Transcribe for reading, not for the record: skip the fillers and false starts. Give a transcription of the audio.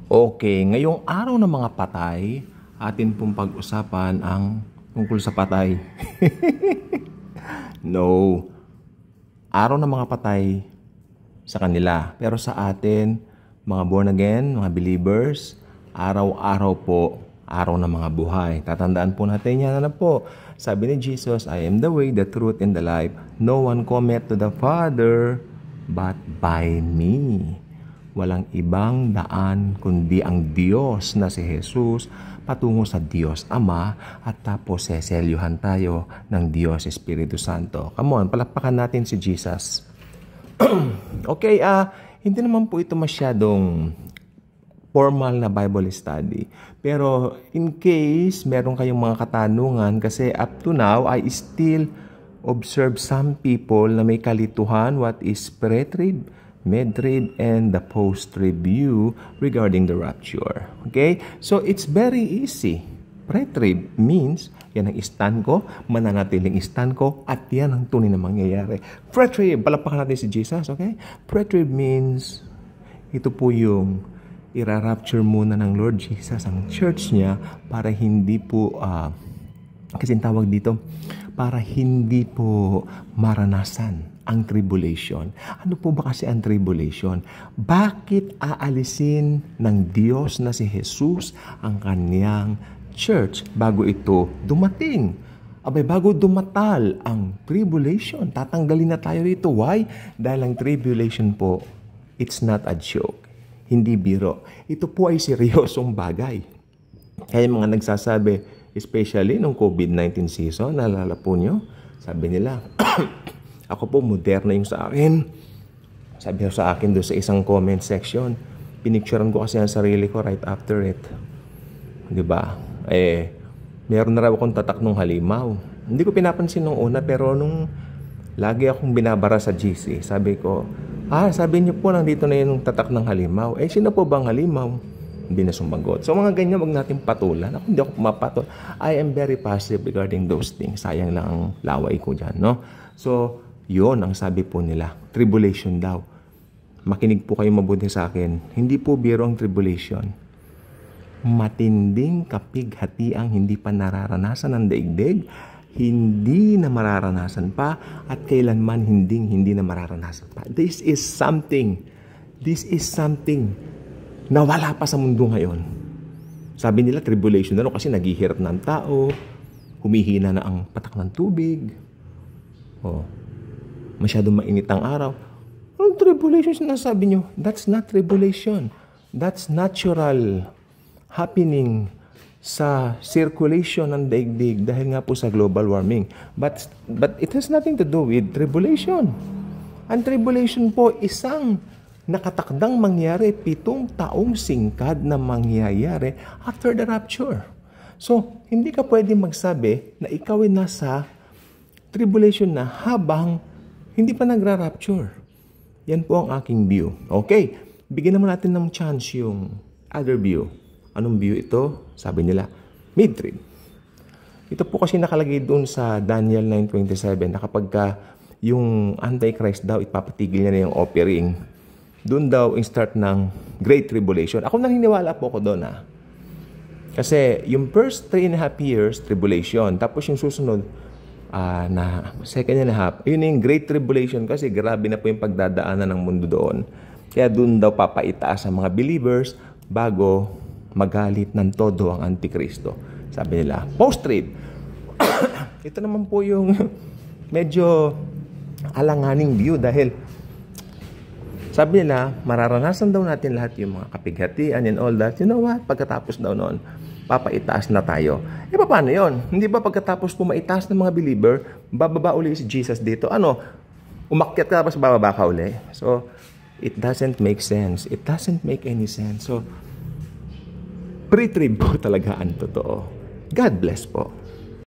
Okay, ngayong araw ng mga patay, atin pong pag-usapan ang tungkol sa patay. No, araw ng mga patay sa kanila. Pero sa atin, mga born again, mga believers, araw-araw po, araw ng mga buhay. Tatandaan po natin yan, ano po? Sabi ni Jesus, I am the way, the truth, and the life. No one cometh to the Father but by me. Walang ibang daan kundi ang Diyos na si Jesus patungo sa Diyos Ama at tapos seselyuhan tayo ng Diyos Espiritu Santo. Come on, palakpakan natin si Jesus. Okay, hindi naman po ito masyadong formal na Bible study. Pero in case meron kayong mga katanungan, kasi up to now, I still observe some people na may kalituhan what is pre-trib, mid-trib, and the post-trib view regarding the rapture. Okay? So, it's very easy. Pre-trib means, yan ang stand ko, mananatiling stand ko, at yan ang tunay na mangyayari. Pre-trib, palapakan natin si Jesus, okay? Pre-trib means, ito po yung ira-rapture muna ng Lord Jesus ang church niya para hindi po, kasi tawag dito, para hindi po maranasan ang tribulation. Ano po ba kasi ang tribulation? Bakit aalisin ng Diyos na si Jesus ang kanyang church bago ito dumating? Abay, bago dumatal ang tribulation, tatanggalin na tayo rito. Why? Dahil ang tribulation po, it's not a joke. Hindi biro. Ito po ay seryosong bagay. Kaya mga nagsasabi, especially nung COVID-19 season, naalala po nyo, sabi nila, ako po, moderna yung sa akin. Sabi ko sa akin doon sa isang comment section, pinicturean ko kasi ang sarili ko right after it. Diba? Meron na raw akong tatak ng halimaw. Hindi ko pinapansin nung una, pero nung lagi akong binabara sa GC, sabi ko, sabi niyo po, nandito na yung tatak ng halimaw. Sino po bang halimaw? Hindi na sumagot. So mga ganyan, wag natin patulan. Ako hindi ako pumapatol. I am very positive regarding those things. Sayang lang ang laway ko dyan, no? So, yun ang sabi po nila. Tribulation daw. Makinig po kayo mabuti sa akin. Hindi po biro ang tribulation. Matinding kapighatiang hindi pa nararanasan ng daigdig, hindi na mararanasan pa, at kailanman hindi na mararanasan pa. This is something na wala pa sa mundo ngayon. Sabi nila, tribulation na kasi naghihirap ng tao, humihina na ang patak ng tubig, masyadong mainit ang araw. Ang tribulation sinasabi nyo? That's not tribulation. That's natural happening sa circulation ng daigdig dahil nga po sa global warming. But it has nothing to do with tribulation. Ang tribulation po, isang nakatakdang mangyari, 7 taong singkad na mangyayari after the rapture. So, hindi ka pwede magsabi na ikaw ay nasa tribulation na habang hindi pa nagra-rapture. Yan po ang aking view. Okay, bigyan naman natin ng chance yung other view. Anong view ito? Sabi nila, mid-trib. Ito po kasi nakalagay doon sa Daniel 9:27 na kapag yung Antichrist daw, ipapatigil niya na yung offering. Doon daw yung start ng Great Tribulation. Ako naniniwala po ako doon Kasi yung first 3.5 years, tribulation. Tapos yung susunod, na second and a half, yun yung Great Tribulation kasi grabe na po yung pagdadaanan ng mundo doon. Kaya doon daw papaitaas ang mga believers bago magalit ng todo ang Antikristo. Sabi nila, post-trib. Ito naman po yung medyo alanganing view dahil sabi nila, mararanasan daw natin lahat yung mga kapighatian and all that. You know what? Pagkatapos daw noon, papaitaas na tayo. Paano yun? Hindi ba pagkatapos po maitaas ng mga believer, bababa uli si Jesus dito? Umakyat ka pa sa bababa ka uli? So, it doesn't make sense. It doesn't make any sense. So, pre-trib po talaga ang totoo. God bless po.